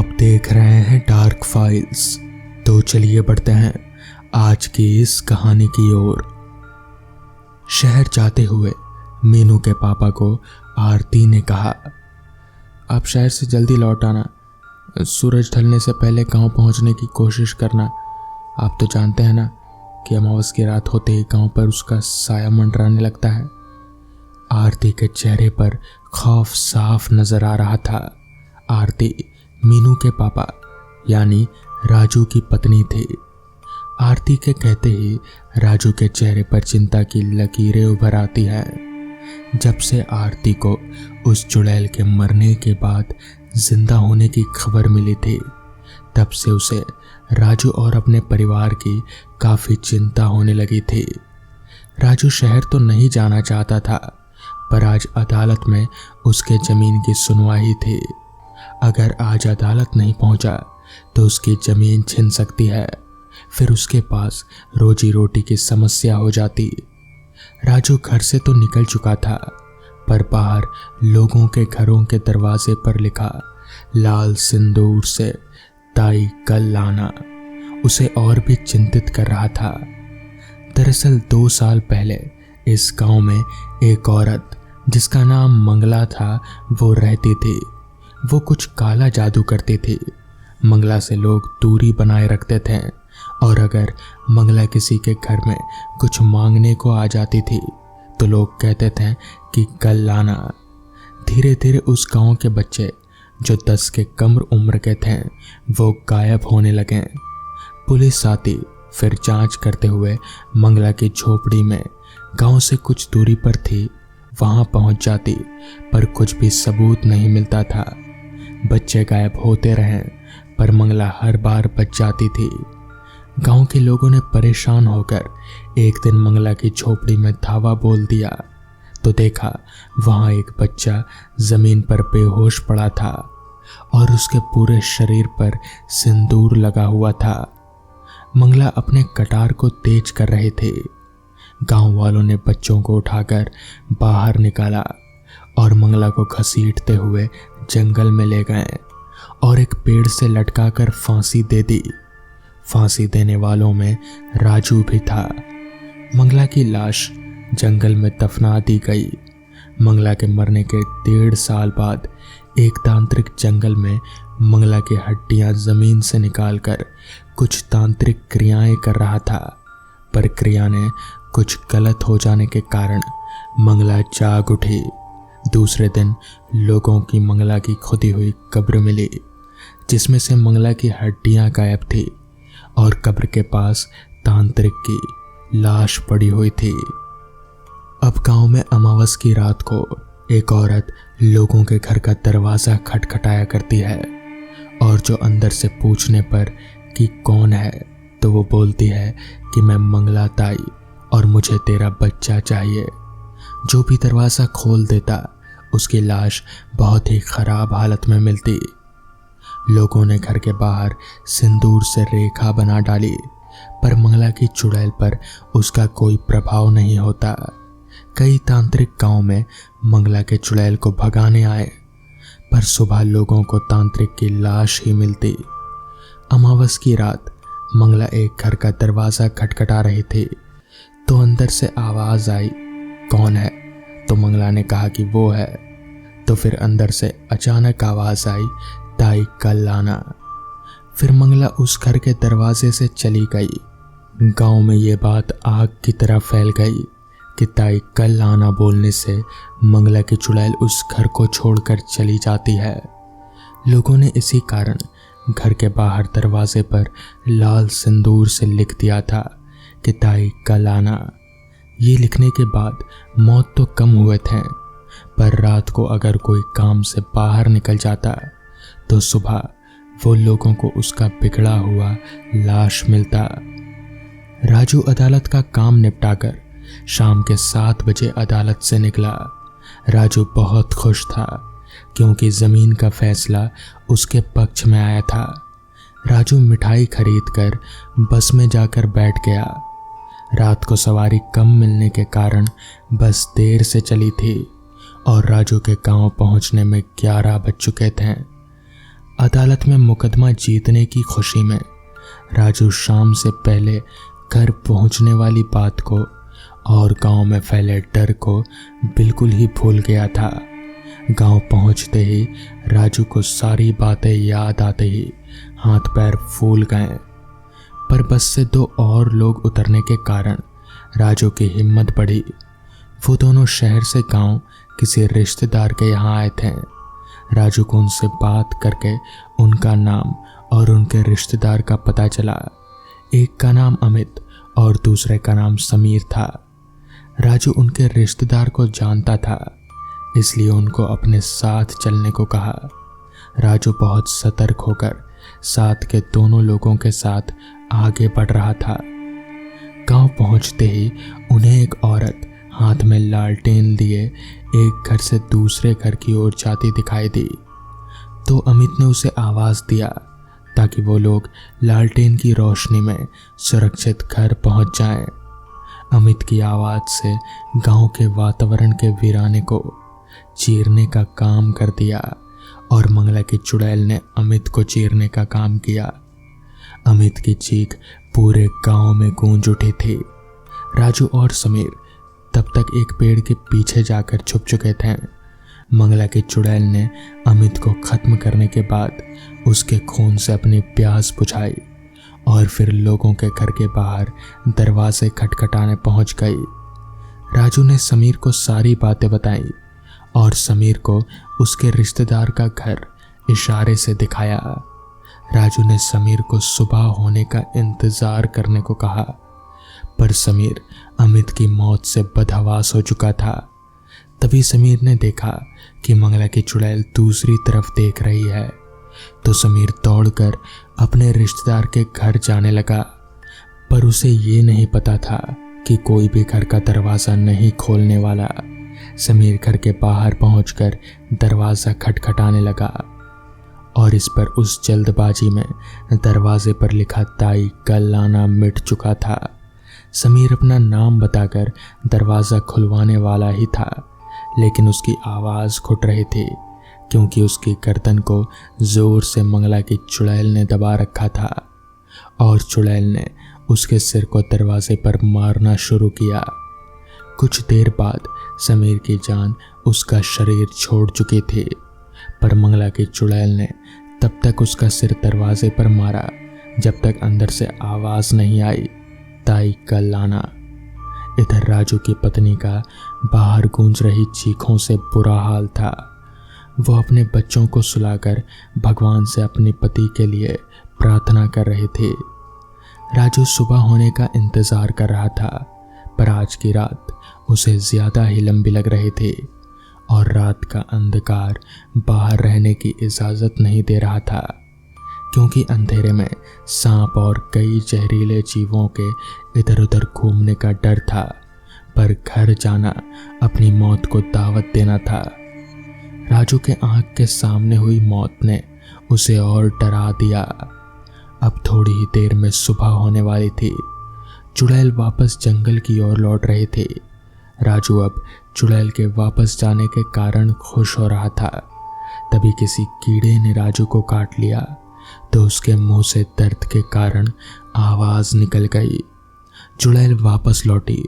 आप देख रहे हैं डार्क फाइल्स। तो चलिए बढ़ते हैं आज की इस कहानी की ओर। शहर जाते हुए मीनू के पापा को आरती ने कहा, आप शहर से जल्दी लौट आना, सूरज ढलने से पहले गांव पहुंचने की कोशिश करना। आप तो जानते हैं ना कि अमावस की रात होते ही गांव पर उसका साया मंडराने लगता है। आरती के चेहरे पर खौफ साफ नजर आ रहा था। आरती मीनू के पापा यानी राजू की पत्नी थी। आरती के कहते ही राजू के चेहरे पर चिंता की लकीरें उभर आती हैं। जब से आरती को उस चुड़ैल के मरने के बाद जिंदा होने की खबर मिली थी, तब से उसे राजू और अपने परिवार की काफी चिंता होने लगी थी। राजू शहर तो नहीं जाना चाहता था, पर आज अदालत में उसके जमीन की सुनवाई थी। अगर आज अदालत नहीं पहुंचा तो उसकी जमीन छिन सकती है, फिर उसके पास रोजी रोटी की समस्या हो जाती। राजू घर से तो निकल चुका था, पर बाहर लोगों के घरों के दरवाजे पर लिखा लाल सिंदूर से ताई कल लाना उसे और भी चिंतित कर रहा था। दरअसल 2 साल पहले इस गांव में एक औरत जिसका नाम मंगला था वो रहती थी। वो कुछ काला जादू करती थी। मंगला से लोग दूरी बनाए रखते थे, और अगर मंगला किसी के घर में कुछ मांगने को आ जाती थी तो लोग कहते थे कि कल लाना। धीरे धीरे उस गांव के बच्चे जो 10 के कम उम्र के थे वो गायब होने लगे। पुलिस आती, फिर जांच करते हुए मंगला की झोपड़ी में गांव से कुछ दूरी पर थी वहां पहुंच जाती, पर कुछ भी सबूत नहीं मिलता था। बच्चे गायब होते रहे, पर मंगला हर बार बच जाती थी। गांव के लोगों ने परेशान होकर एक दिन मंगला की झोपड़ी में धावा बोल दिया तो देखा वहां एक बच्चा जमीन पर बेहोश पड़ा था और उसके पूरे शरीर पर सिंदूर लगा हुआ था। मंगला अपने कटार को तेज कर रहे थे। गांव वालों ने बच्चों को उठाकर बाहर निकाला और मंगला को घसीटते हुए जंगल में ले गए और एक पेड़ से लटकाकर फांसी दे दी। फांसी देने वालों में राजू भी था। मंगला की लाश जंगल में दफना दी गई। मंगला के मरने के 1.5 साल बाद एक तांत्रिक जंगल में मंगला की हड्डियां जमीन से निकालकर कुछ तांत्रिक क्रियाएं कर रहा था, पर क्रिया ने कुछ गलत हो जाने के कारण मंगला जाग उठी। दूसरे दिन लोगों की मंगला की खुदी हुई कब्र मिली, जिसमें से मंगला की हड्डियां गायब थी और कब्र के पास तांत्रिक की लाश पड़ी हुई थी। अब गांव में अमावस की रात को एक औरत लोगों के घर का दरवाजा खटखटाया करती है, और जो अंदर से पूछने पर कि कौन है तो वो बोलती है कि मैं मंगला ताई और मुझे तेरा बच्चा चाहिए। जो भी दरवाज़ा खोल देता उसकी लाश बहुत ही खराब हालत में मिलती। लोगों ने घर के बाहर सिंदूर से रेखा बना डाली, पर मंगला की चुड़ैल पर उसका कोई प्रभाव नहीं होता। कई तांत्रिक गांव में मंगला के चुड़ैल को भगाने आए, पर सुबह लोगों को तांत्रिक की लाश ही मिलती। अमावस की रात मंगला एक घर का दरवाज़ा खटखटा रही थी तो अंदर से आवाज आई, कौन है? तो मंगला ने कहा कि वो है। तो फिर अंदर से अचानक आवाज आई, ताई कल लाना। फिर मंगला उस घर के दरवाजे से चली गई। गांव में ये बात आग की तरह फैल गई कि ताई कल लाना बोलने से मंगला की चुड़ैल उस घर को छोड़कर चली जाती है। लोगों ने इसी कारण घर के बाहर दरवाजे पर लाल सिंदूर से लिख दिया था कि ताई कल आना। ये लिखने के बाद मौत तो कम हुए थे, पर रात को अगर कोई काम से बाहर निकल जाता तो सुबह वो लोगों को उसका बिगड़ा हुआ लाश मिलता। राजू अदालत का काम निपटाकर शाम के 7 बजे अदालत से निकला। राजू बहुत खुश था क्योंकि जमीन का फैसला उसके पक्ष में आया था। राजू मिठाई खरीदकर बस में जाकर बैठ गया। रात को सवारी कम मिलने के कारण बस देर से चली थी और राजू के गांव पहुंचने में 11 बज चुके थे। अदालत में मुकदमा जीतने की खुशी में राजू शाम से पहले घर पहुंचने वाली बात को और गांव में फैले डर को बिल्कुल ही भूल गया था। गांव पहुंचते ही राजू को सारी बातें याद आते ही हाथ पैर फूल गए। पर बस से 2 और लोग उतरने के कारण राजू की हिम्मत बढ़ी। वो दोनों शहर से गांव किसी रिश्तेदार के यहाँ आए थे। राजू को उनसे बात करके उनका नाम और उनके रिश्तेदार का पता चला। एक का नाम अमित और दूसरे का नाम समीर था। राजू उनके रिश्तेदार को जानता था, इसलिए उनको अपने साथ चलने को कहा। राजू बहुत सतर्क होकर साथ के दोनों लोगों के साथ आगे बढ़ रहा था। गांव पहुंचते ही उन्हें एक औरत हाथ में लालटेन लिए एक घर से दूसरे घर की ओर जाती दिखाई दी। तो अमित ने उसे आवाज दिया ताकि वो लोग लालटेन की रोशनी में सुरक्षित घर पहुंच जाएं। अमित की आवाज से गांव के वातावरण के वीराने को चीरने का काम कर दिया और मंगला की चुड़ैल ने अमित को चीरने का काम किया। अमित की चीख पूरे गांव में गूंज उठी थी। राजू और समीर तब तक एक पेड़ के पीछे जाकर छुप चुके थे। मंगला की चुड़ैल ने अमित को खत्म करने के बाद उसके खून से अपनी प्यास बुझाई और फिर लोगों के घर के बाहर दरवाजे खटखटाने पहुंच गई। राजू ने समीर को सारी बातें बताई और समीर को उसके रिश्तेदार का घर इशारे से दिखाया। राजू ने समीर को सुबह होने का इंतजार करने को कहा, पर समीर अमित की मौत से बदहवास हो चुका था। तभी समीर ने देखा कि मंगला की चुड़ैल दूसरी तरफ देख रही है, तो समीर दौड़कर अपने रिश्तेदार के घर जाने लगा। पर उसे ये नहीं पता था कि कोई भी घर का दरवाज़ा नहीं खोलने वाला। समीर घर के बाहर पहुंचकर दरवाज़ा खटखटाने लगा और इस पर उस जल्दबाजी में दरवाजे पर लिखा ताई कल आना मिट चुका था। समीर अपना नाम बताकर दरवाज़ा खुलवाने वाला ही था, लेकिन उसकी आवाज़ घुट रही थी क्योंकि उसकी गर्दन को जोर से मंगला की चुड़ैल ने दबा रखा था और चुड़ैल ने उसके सिर को दरवाजे पर मारना शुरू किया। कुछ देर बाद समीर की जान उसका शरीर छोड़ चुकी थी, पर मंगला की चुड़ैल ने तब तक उसका सिर दरवाजे पर मारा जब तक अंदर से आवाज़ नहीं आई, ताई कल आना। इधर राजू की पत्नी का बाहर गूंज रही चीखों से बुरा हाल था। वो अपने बच्चों को सुलाकर भगवान से अपने पति के लिए प्रार्थना कर रहे थे। राजू सुबह होने का इंतज़ार कर रहा था, पर आज की रात उसे ज़्यादा ही लंबी लग रही थी और रात का अंधकार बाहर रहने की इजाज़त नहीं दे रहा था, क्योंकि अंधेरे में सांप और कई जहरीले जीवों के इधर उधर घूमने का डर था। पर घर जाना अपनी मौत को दावत देना था। राजू के आंख के सामने हुई मौत ने उसे और डरा दिया। अब थोड़ी ही देर में सुबह होने वाली थी। चुड़ैल वापस जंगल की ओर लौट रही थी। राजू अब चुड़ैल के वापस जाने के कारण खुश हो रहा था। तभी किसी कीड़े ने राजू को काट लिया, तो उसके मुंह से दर्द के कारण आवाज़ निकल गई। चुड़ैल वापस लौटी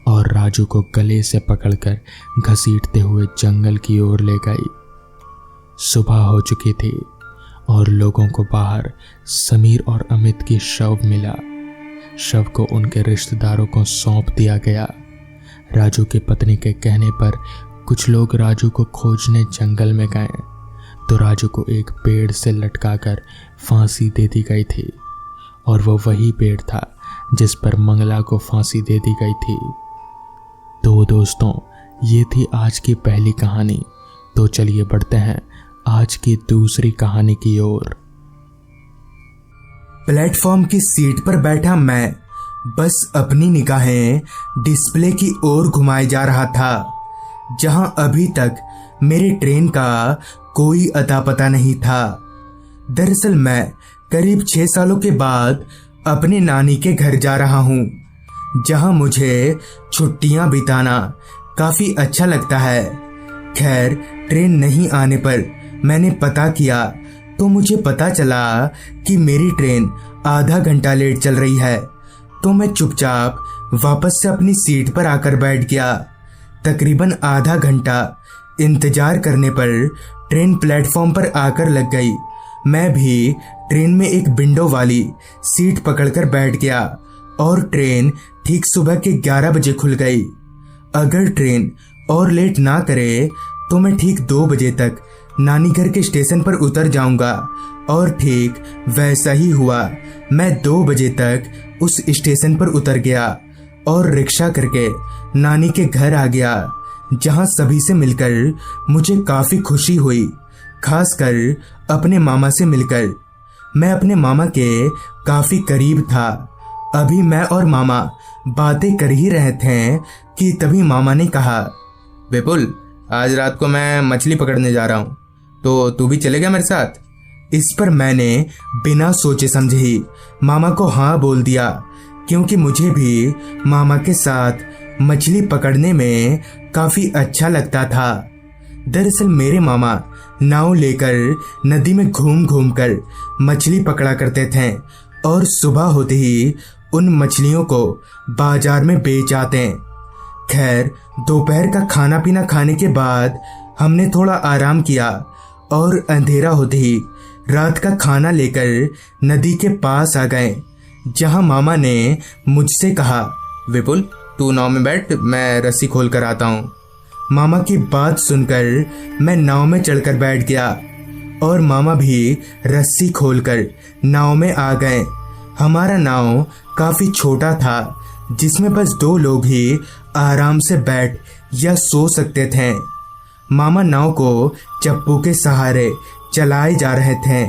और राजू को गले से पकड़कर घसीटते हुए जंगल की ओर ले गई। सुबह हो चुकी थी और लोगों को बाहर समीर और अमित की शव मिला। शव को उनके रिश्तेदारों को सौंप दिया गया। राजू की पत्नी के कहने पर कुछ लोग राजू को खोजने जंगल में गए, तो राजू को एक पेड़ से लटकाकर फांसी दे दी गई थी और वो वही पेड़ था जिस पर मंगला को फांसी दे दी गई थी। तो दोस्तों, ये थी आज की पहली कहानी। तो चलिए बढ़ते हैं आज की दूसरी कहानी की ओर। प्लेटफॉर्म की सीट पर बैठा मैं बस अपनी निगाहें डिस्प्ले की ओर घुमाए जा रहा था, जहां अभी तक मेरे ट्रेन का कोई अता पता नहीं था। दरअसल मैं करीब 6 सालों के बाद अपने नानी के घर जा रहा हूं, जहां मुझे छुट्टियां बिताना काफी अच्छा लगता है। खैर, ट्रेन नहीं आने पर मैंने पता किया तो मुझे पता चला कि मेरी ट्रेन आधा घंटा लेट चल रही है। तो मैं चुपचाप वापस से अपनी सीट पर आकर बैठ गया। तकरीबन आधा घंटा इंतजार करने पर ट्रेन प्लेटफॉर्म पर आकर लग गई। मैं भी ट्रेन में एक विंडो वाली सीट पकड़कर बैठ गया और ट्रेन ठीक सुबह के 11 बजे खुल गई। अगर ट्रेन और लेट ना करे तो मैं ठीक 2 बजे तक नानी घर के स्टेशन पर उतर जाऊंगा। और ठीक वैसा ही हुआ। मैं 2 बजे तक उस स्टेशन पर उतर गया और रिक्शा करके नानी के घर आ गया, जहां सभी से मिलकर मुझे काफी खुशी हुई, खासकर अपने मामा से मिलकर। मैं अपने मामा के काफी करीब था। अभी मैं और मामा बातें कर ही रहे थे कि तभी मामा ने कहा, विपुल, आज रात को मैं मछली पकड़ने जा रहा हूँ, तो तू भी चलेगा मेरे साथ? इस पर मैंने बिना सोचे समझे ही मामा को हाँ बोल दिया, क्योंकि मुझे भी मामा के साथ मछली पकड़ने में काफी अच्छा लगता था। दरअसल मेरे मामा नाव लेकर नदी में घूम घूम कर मछली पकड़ा करते थे और सुबह होते ही उन मछलियों को बाजार में बेच आते। खैर, दोपहर का खाना पीना खाने के बाद हमने थोड़ा आराम किया और अंधेरा होते ही रात का खाना लेकर नदी के पास आ गए, जहां मामा ने मुझसे कहा, विपुल, तू नाव में बैठ, मैं रस्सी खोल कर आता हूँ। मामा की बात सुनकर मैं नाव में चढ़कर बैठ गया और मामा भी रस्सी खोलकर नाव में आ गए। हमारा नाव काफी छोटा था, जिसमें बस 2 लोग ही आराम से बैठ या सो सकते थे। मामा नाव को चप्पू के सहारे चलाए जा रहे थे।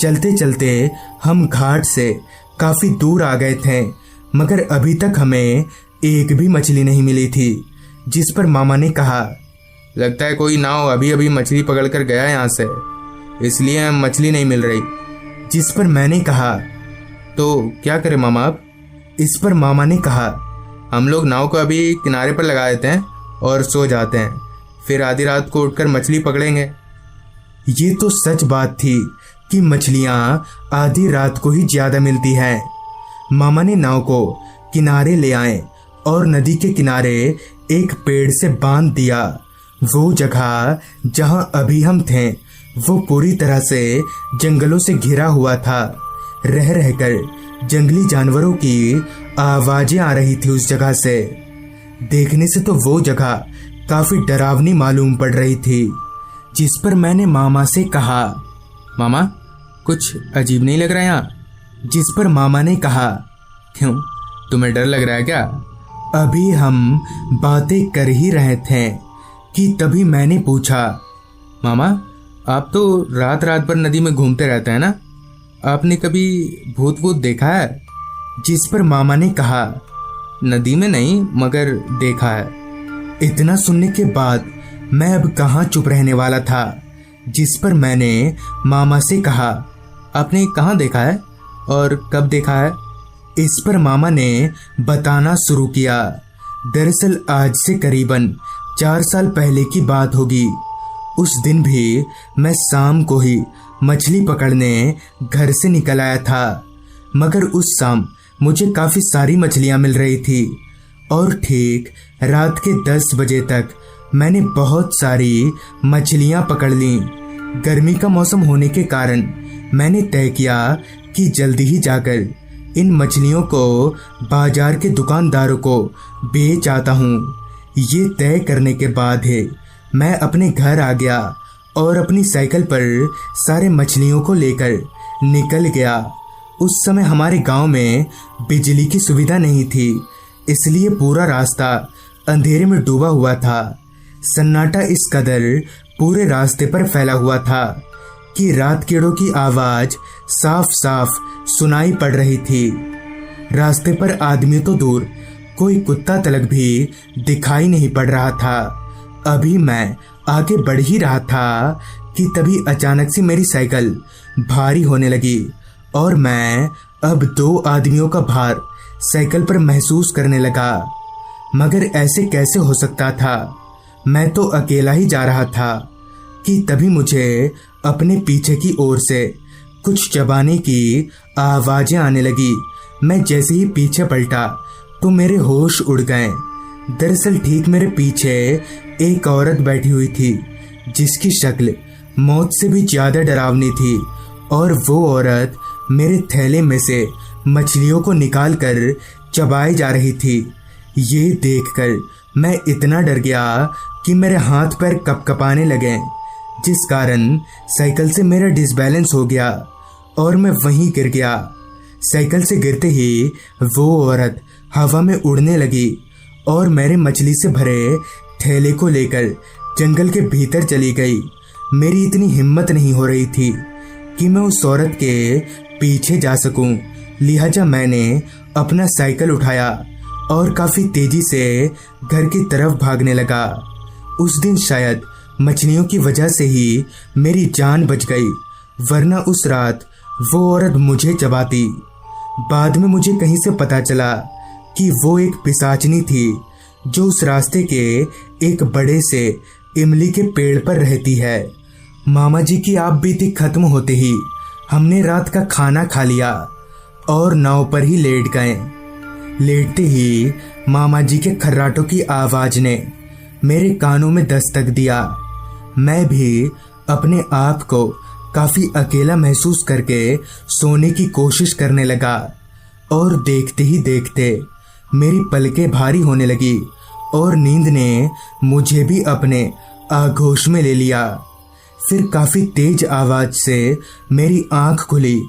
चलते चलते हम घाट से काफी दूर आ गए थे, मगर अभी तक हमें एक भी मछली नहीं मिली थी। जिस पर मामा ने कहा, लगता है कोई नाव अभी अभी मछली पकड़कर गया यहाँ से, इसलिए मछली नहीं मिल रही। जिस पर मैंने कहा, तो क्या करें मामा अब? इस पर मामा ने कहा, हम लोग नाव को अभी किनारे पर लगा देते हैं और सो जाते हैं, फिर आधी रात को उठकर मछली पकड़ेंगे। ये तो सच बात थी कि मछलियां आधी रात को ही ज्यादा मिलती हैं। मामा ने नाव को किनारे ले आए और नदी के किनारे एक पेड़ से बांध दिया। वो जगह जहां अभी हम थे वो पूरी तरह से जंगलों से घिरा हुआ था। रह रहकर जंगली जानवरों की आवाजें आ रही थी उस जगह से। देखने से तो वो जगह काफी डरावनी मालूम पड़ रही थी। जिस पर मैंने मामा से कहा, मामा, कुछ अजीब नहीं लग रहा है यहाँ? जिस पर मामा ने कहा, क्यों, तुम्हें डर लग रहा है क्या? अभी हम बातें कर ही रहे थे कि तभी मैंने पूछा, मामा, आप तो रात रात भर नदी में घूमते रहते हैं ना, आपने कभी भूत वूत देखा है? जिस पर मामा ने कहा, नदी में नहीं, मगर देखा है। इतना सुनने के बाद मैं अब कहाँ चुप रहने वाला था। जिस पर मैंने मामा से कहा, आपने कहाँ देखा है और कब देखा है? इस पर मामा ने बताना शुरू किया। दरअसल आज से करीबन 4 साल पहले की बात होगी। उस दिन भी मैं शाम को ही मछली पकड़ने घर से निकल आया था, मगर उस शाम मुझे काफी सारी मछलियां मिल रही थी और ठीक रात के 10 बजे तक मैंने बहुत सारी मछलियां पकड़ ली। गर्मी का मौसम होने के कारण मैंने तय किया कि जल्दी ही जाकर इन मछलियों को बाजार के दुकानदारों को बेच आता हूँ। ये तय करने के बाद है मैं अपने घर आ गया और अपनी साइकिल पर सारे मछलियों को लेकर निकल गया। उस समय हमारे गांव में बिजली की सुविधा नहीं थी, इसलिए पूरा रास्ता अंधेरे में डूबा हुआ था। सन्नाटा इस कदर पूरे रास्ते पर फैला हुआ था कि रात कीड़ों की आवाज साफ साफ सुनाई पड़ रही थी। रास्ते पर आदमी तो दूर, कोई कुत्ता तलक भी दिखाई नहीं पड़ रहा था। अभी मैं आगे बढ़ ही रहा था कि तभी अचानक से मेरी साइकिल भारी होने लगी और मैं अब 2 आदमियों का भार साइकिल पर महसूस करने लगा। मगर ऐसे कैसे हो सकता था? मैं तो अकेला ही जा रहा था कि तभी मुझे अपने पीछे की ओर से कुछ चबाने की आवाजें आने लगी। मैं जैसे ही पीछे पलटा तो मेरे होश उड़ गए। दरअसल ठीक मेरे पीछे एक औरत बैठी हुई थी जिसकी शक्ल मौत से भी ज्यादा डरावनी थी, और वो औरत मेरे थैले में से मछलियों को निकालकर चबाई जा रही थी। ये देखकर मैं इतना डर गया कि मेरे हाथ पैर कपकपाने लगे, जिस कारण साइकिल से मेरा डिसबैलेंस हो गया और मैं वहीं गिर गया। साइकिल से गिरते ही वो औरत हवा में उड़ने लगी और मेरे मछली से भरे थैले को लेकर जंगल के भीतर चली गई। मेरी इतनी हिम्मत नहीं हो रही थी कि मैं उस औरत के पीछे जा सकूं, लिहाजा मैंने अपना साइकिल उठाया और काफी तेजी से घर की तरफ भागने लगा। उस दिन शायद मछलियों की वजह से ही मेरी जान बच गई, वरना उस रात वो औरत मुझे चबाती। बाद में मुझे कहीं से पता चला कि वो एक पिशाचनी थी जो उस रास्ते के एक बड़े से इमली के पेड़ पर रहती है। मामा जी की आप बीती खत्म होते ही हमने रात का खाना खा लिया और नाव पर ही लेट गए। लेटते ही मामा जी के खर्राटों की आवाज ने मेरे कानों में दस्तक दिया। मैं भी अपने आप को काफी अकेला महसूस करके सोने की कोशिश करने लगा, और देखते ही देखते मेरी पलकें भारी होने लगी और नींद ने मुझे भी अपने आगोश में ले लिया। फिर काफी तेज आवाज से मेरी आंख खुली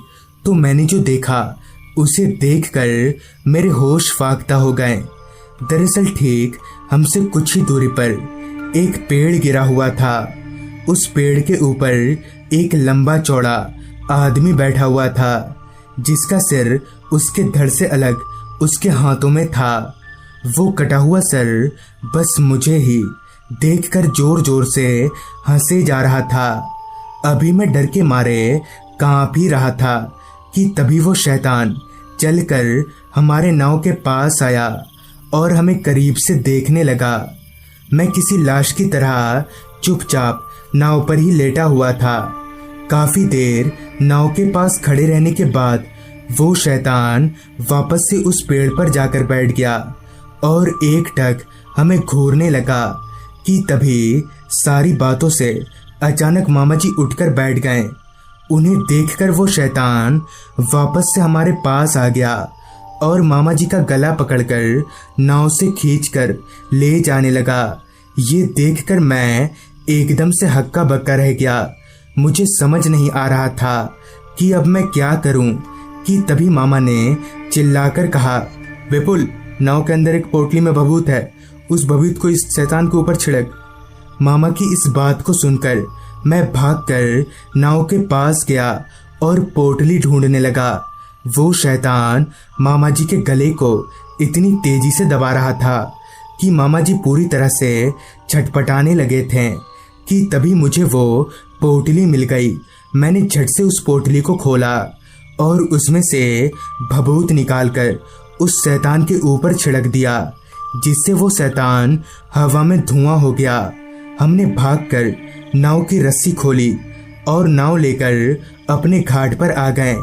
तो मैंने जो देखा उसे देखकर मेरे होश फाख्ता हो गए। दरअसल ठीक हमसे कुछ ही दूरी पर एक पेड़ गिरा हुआ था। उस पेड़ के ऊपर एक लंबा चौड़ा आदमी बैठा हुआ था जिसका सिर उसके धड़ से अलग उसके हाथों में था। वो कटा हुआ सर बस मुझे ही देखकर जोर जोर से हंसे जा रहा था। अभी मैं डर के मारे कांप ही रहा था कि तभी वो शैतान चलकर हमारे नाव के पास आया और हमें करीब से देखने लगा। मैं किसी लाश की तरह चुपचाप नाव पर ही लेटा हुआ था। काफी देर नाव के पास खड़े रहने के बाद वो शैतान वापस से उस पेड़ पर जाकर बैठ गया और एक टक हमें घूरने लगा कि तभी सारी बातों से अचानक मामा जी उठकर बैठ गए। उन्हें देखकर वो शैतान वापस से हमारे पास आ गया और मामा जी का गला पकड़कर नाव से खींचकर ले जाने लगा। ये देखकर मैं एकदम से हक्का बक्का रह गया। मुझे समझ नहीं आ रहा था कि अब मैं क्या करूं कि तभी मामा ने चिल्लाकर कहा, विपुल, नाव के अंदर एक पोटली में भभूत है, उस भभूत को इस शैतान के ऊपर छिड़क। मामा की इस बात को सुनकर मैं भागकर नाव के पास गया और पोटली ढूंढने लगा। वो शैतान मामा जी के गले को इतनी तेजी से दबा रहा था कि मामा जी पूरी तरह से छटपटाने लगे थे कि तभी मुझे वो पोटली मिल गई। मैंने झट से उस पोटली को खोला और उसमें से भभूत निकालकर उस शैतान के ऊपर छिड़क दिया, जिससे वो शैतान हवा में धुआं हो गया। हमने भागकर नाव की रस्सी खोली और नाव लेकर अपने घाट पर आ गए।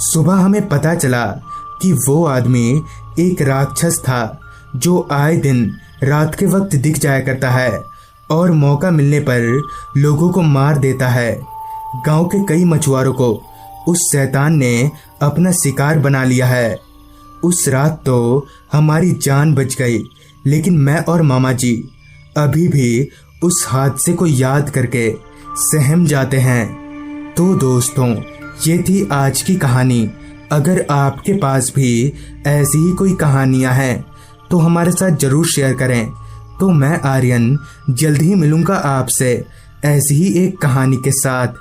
सुबह हमें पता चला कि वो आदमी एक राक्षस था जो आए दिन रात के वक्त दिख जाया करता है और मौका मिलने पर लोगों को मार देता है। गांव के कई मछुआरों को उस शैतान ने अपना शिकार बना लिया है। उस रात तो हमारी जान बच गई, लेकिन मैं और मामा जी अभी भी उस हादसे को याद करके सहम जाते हैं। तो दोस्तों, ये थी आज की कहानी। अगर आपके पास भी ऐसी ही कोई कहानियां हैं तो हमारे साथ जरूर शेयर करें। तो मैं आर्यन जल्द ही मिलूंगा आपसे ऐसी ही एक कहानी के साथ।